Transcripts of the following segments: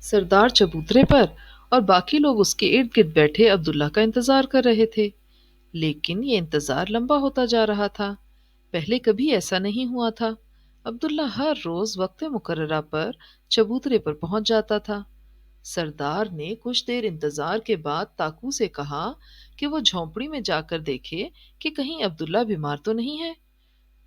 سردار چبوترے پر اور باقی لوگ اس کے ارد گرد بیٹھے عبداللہ کا انتظار کر رہے تھے، لیکن یہ انتظار لمبا ہوتا جا رہا تھا۔ پہلے کبھی ایسا نہیں ہوا تھا۔ عبداللہ ہر روز وقت مقررہ پر چبوترے پر پہنچ جاتا تھا۔ سردار نے کچھ دیر انتظار کے بعد تاکو سے کہا کہ وہ جھونپڑی میں جا کر دیکھے کہ کہیں عبداللہ بیمار تو نہیں ہے۔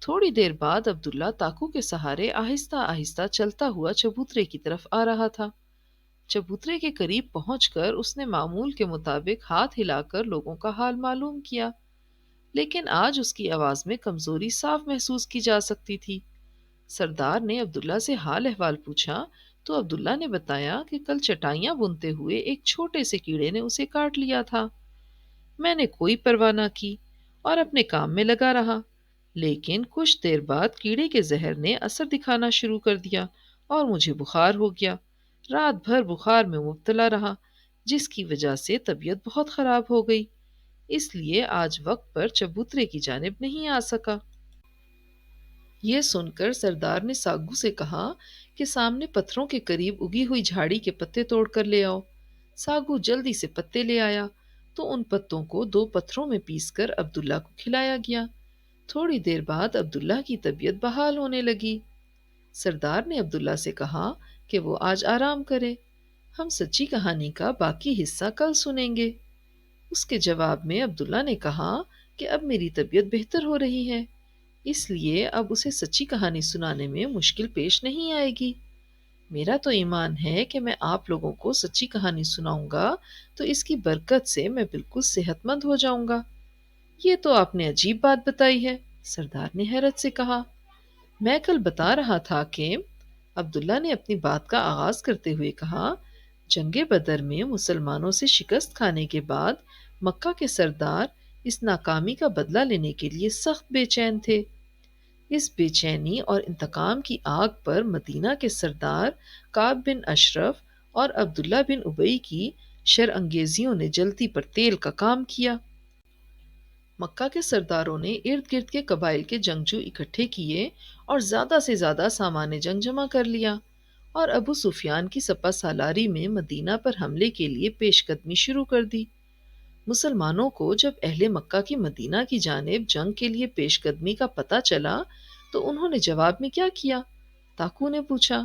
تھوڑی دیر بعد عبداللہ تاکو کے سہارے آہستہ آہستہ چلتا ہوا چبوترے کی طرف آ رہا تھا۔ چبوترے کے قریب پہنچ کر اس نے معمول کے مطابق ہاتھ ہلا کر لوگوں کا حال معلوم کیا، لیکن آج اس کی آواز میں کمزوری صاف محسوس کی جا سکتی تھی۔ سردار نے عبداللہ سے حال احوال پوچھا تو عبداللہ نے بتایا کہ کل چٹائیاں بنتے ہوئے ایک چھوٹے سے کیڑے نے اسے کاٹ لیا تھا۔ میں نے کوئی پرواہ نہ کی اور اپنے کام میں لگا رہا، لیکن کچھ دیر بعد کیڑے کے زہر نے اثر دکھانا شروع کر دیا اور مجھے بخار ہو گیا۔ رات بھر بخار میں مبتلا رہا، جس کی وجہ سے طبیعت بہت خراب ہو گئی، اس لیے آج وقت پر چبوترے کی جانب نہیں آ سکا۔ یہ سن کر سردار نے ساگو سے کہا کہ سامنے پتھروں کے قریب اگی ہوئی جھاڑی کے پتے توڑ کر لے آؤ۔ ساگو جلدی سے پتے لے آیا تو ان پتوں کو دو پتھروں میں پیس کر عبداللہ کو کھلایا گیا۔ تھوڑی دیر بعد عبداللہ کی طبیعت بحال ہونے لگی۔ سردار نے عبداللہ سے کہا کہ وہ آج آرام کرے، ہم سچی کہانی کا باقی حصہ کل سنیں گے۔ اس کے جواب میں عبداللہ نے کہا کہ اب میری طبیعت بہتر ہو رہی ہے، اس لیے اب اسے سچی کہانی سنانے میں مشکل پیش نہیں آئے گی۔ میرا تو ایمان ہے کہ میں آپ لوگوں کو سچی کہانی سناؤں گا تو اس کی برکت سے میں بالکل صحت مند ہو جاؤں گا۔ یہ تو آپ نے عجیب بات بتائی ہے، سردار نے حیرت سے کہا۔ میں کل بتا رہا تھا کہ عبداللہ نے اپنی بات کا آغاز کرتے ہوئے کہا، جنگ بدر میں مسلمانوں سے شکست کھانے کے بعد مکہ کے سردار اس ناکامی کا بدلہ لینے کے لیے سخت بے چین تھے۔ اس بے چینی اور انتقام کی آگ پر مدینہ کے سردار کعب بن اشرف اور عبداللہ بن ابی کی شر انگیزیوں نے جلتی پر تیل کا کام کیا۔ مکہ کے سرداروں نے ارد گرد کے قبائل کے جنگجو اکٹھے کیے اور زیادہ سے زیادہ سامان جنگ جمع کر لیا، اور ابو سفیان کی سپہ سالاری میں مدینہ پر حملے کے لیے پیش قدمی شروع کر دی۔ مسلمانوں کو جب اہل مکہ کی مدینہ کی جانب جنگ کے لیے پیش قدمی کا پتہ چلا تو انہوں نے جواب میں کیا کیا؟ تاکو نے پوچھا۔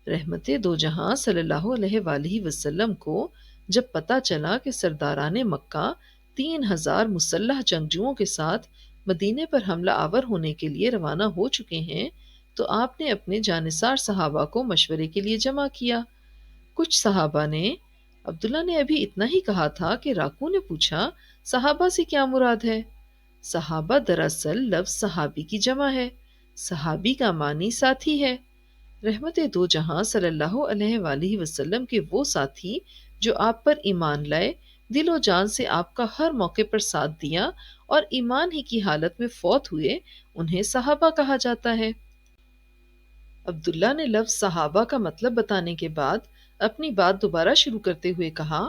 رحمت دو جہاں صلی اللہ علیہ وآلہ وسلم کو جب پتہ چلا کہ سرداران مکہ 3000 مسلح جنگجوؤں کے ساتھ مدینے پر حملہ آور ہونے کے لیے روانہ ہو چکے ہیں تو آپ نے اپنے جانثار صحابہ کو مشورے کے لیے جمع کیا۔ کچھ صحابہ نے، عبداللہ نے ابھی اتنا ہی کہا تھا کہ راکو نے پوچھا، صحابہ سے کیا مراد ہے؟ صحابہ دراصل لفظ صحابی کی جمع ہے، صحابی کا معنی ساتھی ہے۔ رحمت دو جہاں صلی اللہ علیہ وآلہ وسلم کے وہ ساتھی جو آپ پر ایمان لائے، دل و جان سے آپ کا ہر موقع پر ساتھ دیا اور ایمان ہی کی حالت میں فوت ہوئے، انہیں صحابہ کہا جاتا ہے۔ عبداللہ نے لفظ صحابہ کا مطلب بتانے کے بعد اپنی بات دوبارہ شروع کرتے ہوئے کہا،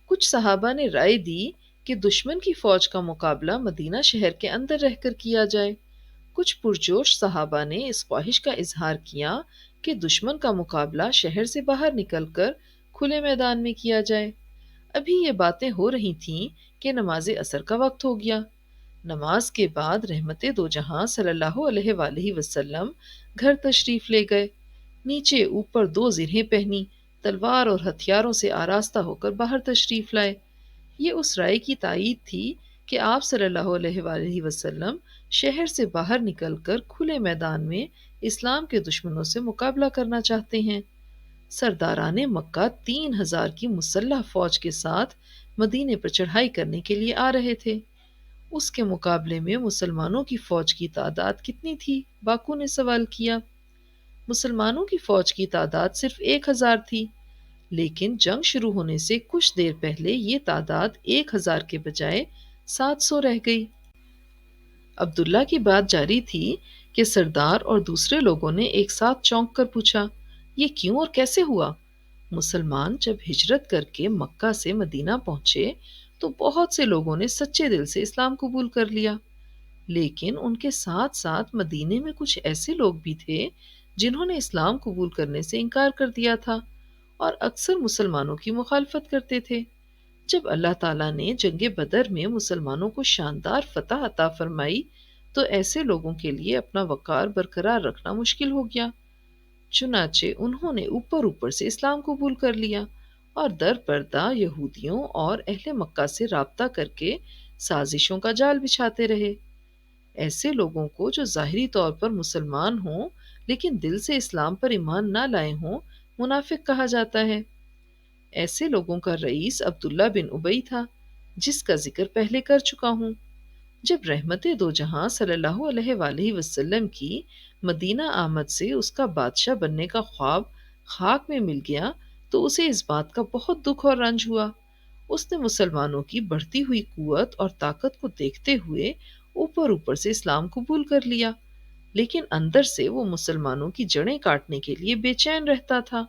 کچھ صحابہ نے رائے دی کہ دشمن کی فوج کا مقابلہ مدینہ شہر کے اندر رہ کر کیا جائے۔ کچھ پرجوش صحابہ نے اس خواہش کا اظہار کیا کہ دشمن کا مقابلہ شہر سے باہر نکل کر کھلے میدان میں کیا جائے۔ ابھی یہ باتیں ہو رہی تھیں کہ نماز عصر کا وقت ہو گیا۔ نماز کے بعد رحمت دو جہاں صلی اللہ علیہ وآلہ وسلم گھر تشریف لے گئے۔ نیچے اوپر 2 زرہیں پہنی، تلوار اور ہتھیاروں سے آراستہ ہو کر باہر تشریف لائے۔ یہ اس رائے کی تائید تھی کہ آپ صلی اللہ علیہ وآلہ وسلم شہر سے باہر نکل کر کھلے میدان میں اسلام کے دشمنوں سے مقابلہ کرنا چاہتے ہیں۔ سرداران مکہ 3000 کی مسلح فوج کے ساتھ مدینے پر چڑھائی کرنے کے لیے آ رہے تھے۔ اس کے مقابلے میں مسلمانوں کی فوج کی تعداد کتنی تھی؟ باکو نے سوال کیا۔ مسلمانوں کی فوج کی تعداد صرف 1000 تھی، لیکن جنگ شروع ہونے سے کچھ دیر پہلے یہ تعداد 1000 کے بجائے 700 رہ گئی۔ عبداللہ کی بات جاری تھی کہ سردار اور دوسرے لوگوں نے ایک ساتھ چونک کر پوچھا، یہ کیوں اور کیسے ہوا؟ مسلمان جب ہجرت کر کے مکہ سے مدینہ پہنچے تو بہت سے لوگوں نے سچے دل سے اسلام قبول کر لیا، لیکن ان کے ساتھ ساتھ مدینے میں کچھ ایسے لوگ بھی تھے جنہوں نے اسلام قبول کرنے سے انکار کر دیا تھا، اور اکثر مسلمانوں کی مخالفت کرتے تھے۔ جب اللہ تعالیٰ نے جنگ بدر میں مسلمانوں کو شاندار فتح عطا فرمائی تو ایسے لوگوں کے لیے اپنا وقار برقرار رکھنا مشکل ہو گیا۔ چنانچہ انہوں نے اوپر اوپر سے اسلام قبول کر لیا اور در پردہ یہودیوں اور اہل مکہ سے رابطہ کر کے سازشوں کا جال بچھاتے رہے۔ ایسے لوگوں کو جو ظاہری طور پر مسلمان ہوں لیکن دل سے اسلام پر ایمان نہ لائے ہوں، منافق کہا جاتا ہے۔ ایسے لوگوں کا رئیس عبداللہ بن ابی تھا، جس کا ذکر پہلے کر چکا ہوں۔ جب رحمت دو جہاں صلی اللہ علیہ وآلہ وسلم کی مدینہ آمد سے اس کا بادشاہ بننے کا خواب خاک میں مل گیا تو اسے اس بات کا بہت دکھ اور رنج ہوا۔ اس نے مسلمانوں کی بڑھتی ہوئی قوت اور طاقت کو دیکھتے ہوئے اوپر اوپر سے اسلام قبول کر لیا، لیکن اندر سے وہ مسلمانوں کی جڑیں کاٹنے کے لیے بے چین رہتا تھا۔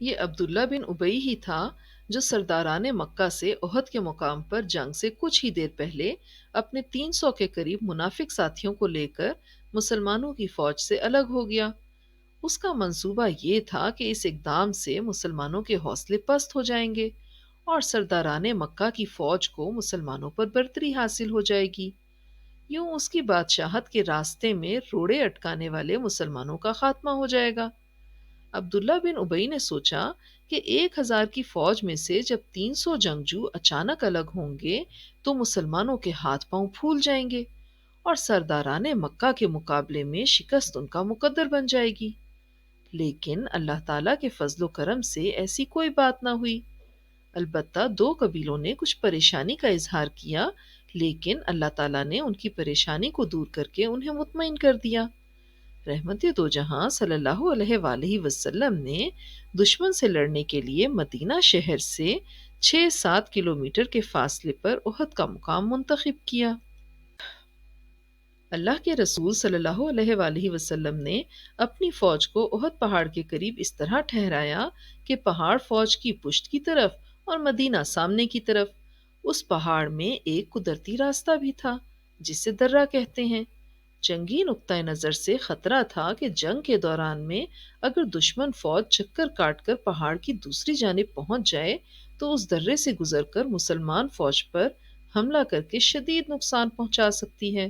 یہ عبداللہ بن ابی ہی تھا جو سرداران مکہ سے احد کے مقام پر جنگ سے کچھ ہی دیر پہلے اپنے 300 کے قریب منافق ساتھیوں کو لے کر مسلمانوں کی فوج سے الگ ہو گیا۔ اس کا منصوبہ یہ تھا کہ اس اقدام سے مسلمانوں کے حوصلے پست ہو جائیں گے اور سرداران مکہ کی فوج کو مسلمانوں پر برتری حاصل ہو جائے گی۔ یوں اس کی بادشاہت کے راستے میں روڑے اٹکانے والے مسلمانوں کا خاتمہ ہو جائے گا۔ عبداللہ بن ابی نے سوچا کہ 1000 کی فوج میں سے جب 300 جنگجو اچانک الگ ہوں گے تو مسلمانوں کے ہاتھ پاؤں پھول جائیں گے اور سرداران مکہ کے مقابلے میں شکست ان کا مقدر بن جائے گی۔ لیکن اللہ تعالیٰ کے فضل و کرم سے ایسی کوئی بات نہ ہوئی۔ البتہ 2 قبیلوں نے کچھ پریشانی کا اظہار کیا، لیکن اللہ تعالیٰ نے ان کی پریشانی کو دور کر کے انہیں مطمئن کر دیا۔ رحمت دو جہاں صلی اللہ علیہ وآلہ وسلم نے دشمن سے لڑنے کے لیے مدینہ شہر سے 6-7 کلومیٹر کے فاصلے پر احد کا مقام منتخب کیا۔ اللہ کے رسول صلی اللہ علیہ وآلہ وسلم نے اپنی فوج کو احد پہاڑ کے قریب اس طرح ٹھہرایا کہ پہاڑ فوج کی پشت کی طرف اور مدینہ سامنے کی طرف۔ اس پہاڑ میں ایک قدرتی راستہ بھی تھا جسے درہ کہتے ہیں۔ جنگی نقطۂ نظر سے خطرہ تھا کہ جنگ کے دوران میں اگر دشمن فوج چکر کاٹ کر پہاڑ کی دوسری جانب پہنچ جائے تو اس درے سے گزر کر مسلمان فوج پر حملہ کر کے شدید نقصان پہنچا سکتی ہے۔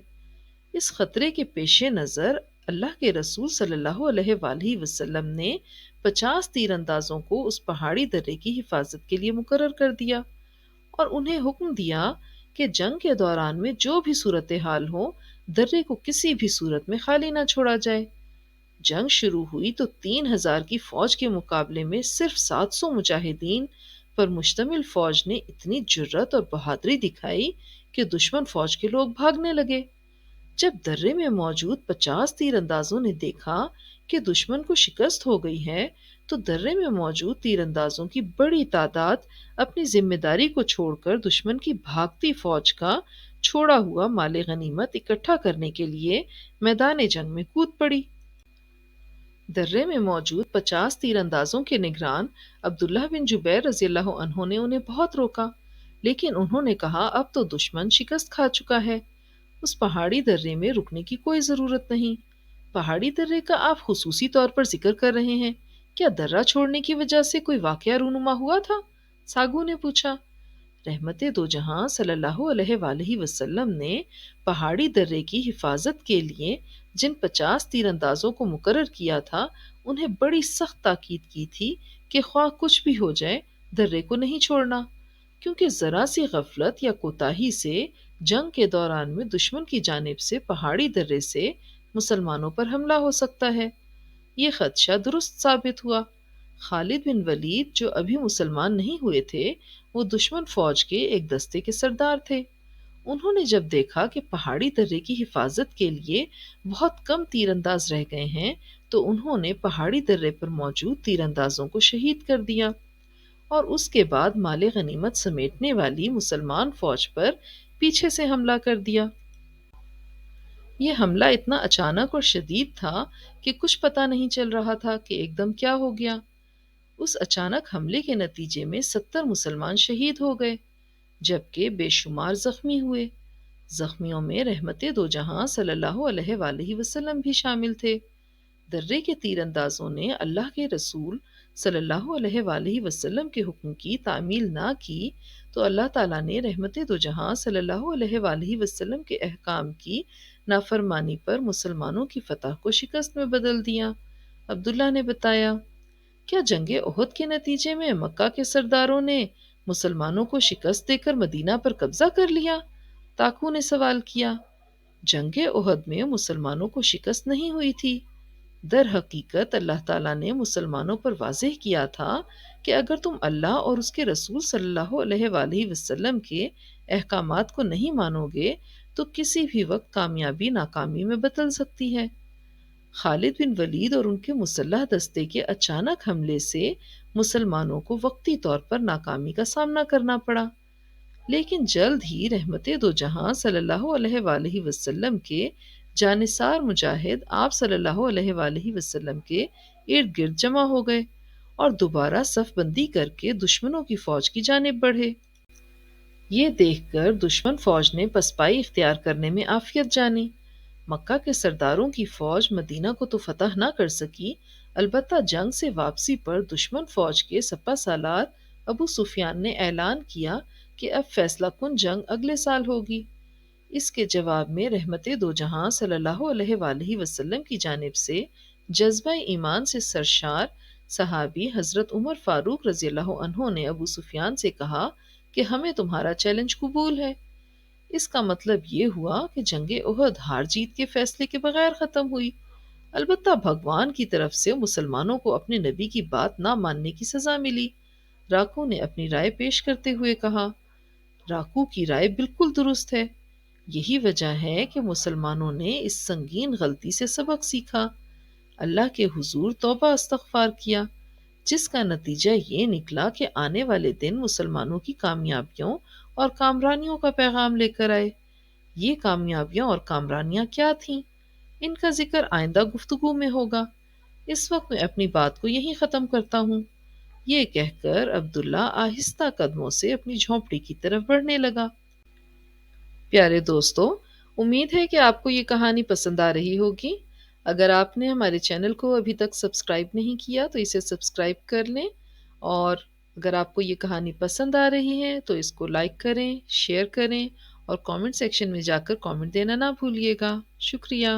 اس خطرے کے پیش نظر اللہ کے رسول صلی اللہ علیہ وآلہ وسلم نے 50 تیر اندازوں کو اس پہاڑی درے کی حفاظت کے لیے مقرر کر دیا اور انہیں حکم دیا کہ جنگ کے دوران میں جو بھی صورتحال ہو، درے کو کسی بھی صورت میں خالی نہ چھوڑا جائے۔ جنگ شروع ہوئی تو 3000 کی فوج کے مقابلے میں صرف 700 مجاہدین پر مشتمل فوج نے اتنی جرت اور بہادری دکھائی کہ دشمن فوج کے لوگ بھاگنے لگے۔ جب درے میں موجود 50 تیر اندازوں نے دیکھا کہ دشمن کو شکست ہو گئی ہے تو درے میں موجود تیر اندازوں کی بڑی تعداد اپنی ذمہ داری کو چھوڑ کر دشمن کی بھاگتی فوج کا چھوڑا ہوا مال غنیمت اکٹھا کرنے کے لیے میدان جنگ میں کود پڑی۔ درے میں موجود 50 تیر اندازوں کے نگران عبداللہ بن جبیر رضی اللہ عنہ نے انہیں بہت روکا، لیکن انہوں نے کہا اب تو دشمن شکست کھا چکا ہے، اس پہاڑی درے میں رکنے کی کوئی ضرورت نہیں۔ پہاڑی درے کا آپ خصوصی طور پر ذکر کر رہے ہیں، کیا درہ چھوڑنے کی وجہ سے کوئی واقعہ رونما ہوا تھا؟ ساگو نے پوچھا۔ رحمت دو جہاں صلی اللہ علیہ وآلہ وسلم نے پہاڑی درے کی حفاظت کے لیے جن 50 تیر اندازوں کو مقرر کیا تھا انہیں بڑی سخت تاکید کی تھی کہ خواہ کچھ بھی ہو جائے درے کو نہیں چھوڑنا، کیونکہ ذرا سی غفلت یا کوتاہی سے جنگ کے دوران میں دشمن کی جانب سے پہاڑی درے سے مسلمانوں پر حملہ ہو سکتا ہے۔ یہ خدشہ درست ثابت ہوا۔ خالد بن ولید جو ابھی مسلمان نہیں ہوئے تھے، وہ دشمن فوج کے ایک دستے کے سردار تھے۔ انہوں نے جب دیکھا کہ پہاڑی درے کی حفاظت کے لیے بہت کم تیر انداز رہ گئے ہیں تو انہوں نے پہاڑی درے پر موجود تیر اندازوں کو شہید کر دیا اور اس کے بعد مال غنیمت سمیٹنے والی مسلمان فوج پر پیچھے سے حملہ کر دیا۔ یہ حملہ اتنا اچانک اور شدید تھا کہ کچھ پتہ نہیں چل رہا تھا کہ ایک دم کیا ہو گیا۔ اس اچانک حملے کے نتیجے میں 70 مسلمان شہید ہو گئے جبکہ بے شمار زخمی ہوئے۔ زخمیوں میں رحمت دو جہاں صلی اللہ علیہ وآلہ وسلم بھی شامل تھے۔ درے کے تیر اندازوں نے اللہ کے رسول صلی اللہ علیہ وآلہ وسلم کے حکم کی تعمیل نہ کی تو اللہ تعالیٰ نے رحمت دو جہاں صلی اللہ علیہ وآلہ وسلم کے احکام کی نافرمانی پر مسلمانوں کی فتح کو شکست میں بدل دیا۔ عبداللہ نے بتایا، کیا جنگ احد کے نتیجے میں مکہ کے سرداروں نے مسلمانوں کو شکست دے کر مدینہ پر قبضہ کر لیا؟ تاکو نے سوال کیا۔ جنگ احد میں مسلمانوں کو شکست نہیں ہوئی تھی۔ در حقیقت اللہ تعالیٰ نے مسلمانوں پر واضح کیا تھا کہ اگر تم اللہ اور اس کے رسول صلی اللہ علیہ وآلہ وسلم کے احکامات کو نہیں مانو گے تو کسی بھی وقت کامیابی ناکامی میں بدل سکتی ہے۔ خالد بن ولید اور ان کے مسلح دستے کے اچانک حملے سے مسلمانوں کو وقتی طور پر ناکامی کا سامنا کرنا پڑا، لیکن جلد ہی رحمت دو جہاں صلی اللہ علیہ وآلہ وسلم کے جانثار مجاہد آپ صلی اللہ علیہ وآلہ وسلم کے ارد گرد جمع ہو گئے اور دوبارہ صف بندی کر کے دشمنوں کی فوج کی جانب بڑھے۔ یہ دیکھ کر دشمن فوج نے پسپائی اختیار کرنے میں عافیت جانی۔ مکہ کے سرداروں کی فوج مدینہ کو تو فتح نہ کر سکی، البتہ جنگ سے واپسی پر دشمن فوج کے سپہ سالار ابو سفیان نے اعلان کیا کہ اب فیصلہ کن جنگ اگلے سال ہوگی۔ اس کے جواب میں رحمت دو جہاں صلی اللہ علیہ وآلہ وسلم کی جانب سے جذبہ ایمان سے سرشار صحابی حضرت عمر فاروق رضی اللہ عنہ نے ابو سفیان سے کہا کہ ہمیں تمہارا چیلنج قبول ہے۔ اس کا مطلب یہ ہوا کہ جنگ احد ہار جیت کے فیصلے کے بغیر ختم ہوئی، البتہ بھگوان کی طرف سے مسلمانوں کو اپنے نبی کی بات نہ ماننے کی سزا ملی۔ راکو نے اپنی رائے پیش کرتے ہوئے کہا، راکو کی رائے بالکل درست ہے۔ یہی وجہ ہے کہ مسلمانوں نے اس سنگین غلطی سے سبق سیکھا، اللہ کے حضور توبہ استغفار کیا، جس کا نتیجہ یہ نکلا کہ آنے والے دن مسلمانوں کی کامیابیوں اور کامرانیوں کا پیغام لے کر آئے۔ یہ کامیابیاں اور کامرانیاں کیا تھیں؟ ان کا ذکر آئندہ گفتگو میں ہوگا۔ اس وقت میں اپنی بات کو یہیں ختم کرتا ہوں۔ یہ کہہ کر عبداللہ آہستہ قدموں سے اپنی جھونپڑی کی طرف بڑھنے لگا۔ پیارے دوستو، امید ہے کہ آپ کو یہ کہانی پسند آ رہی ہوگی۔ اگر آپ نے ہمارے چینل کو ابھی تک سبسکرائب نہیں کیا تو اسے سبسکرائب کر لیں، اور اگر آپ کو یہ کہانی پسند آ رہی ہے تو اس کو لائک کریں، شیئر کریں اور کامنٹ سیکشن میں جا کر کامنٹ دینا نہ بھولیے گا۔ شکریہ۔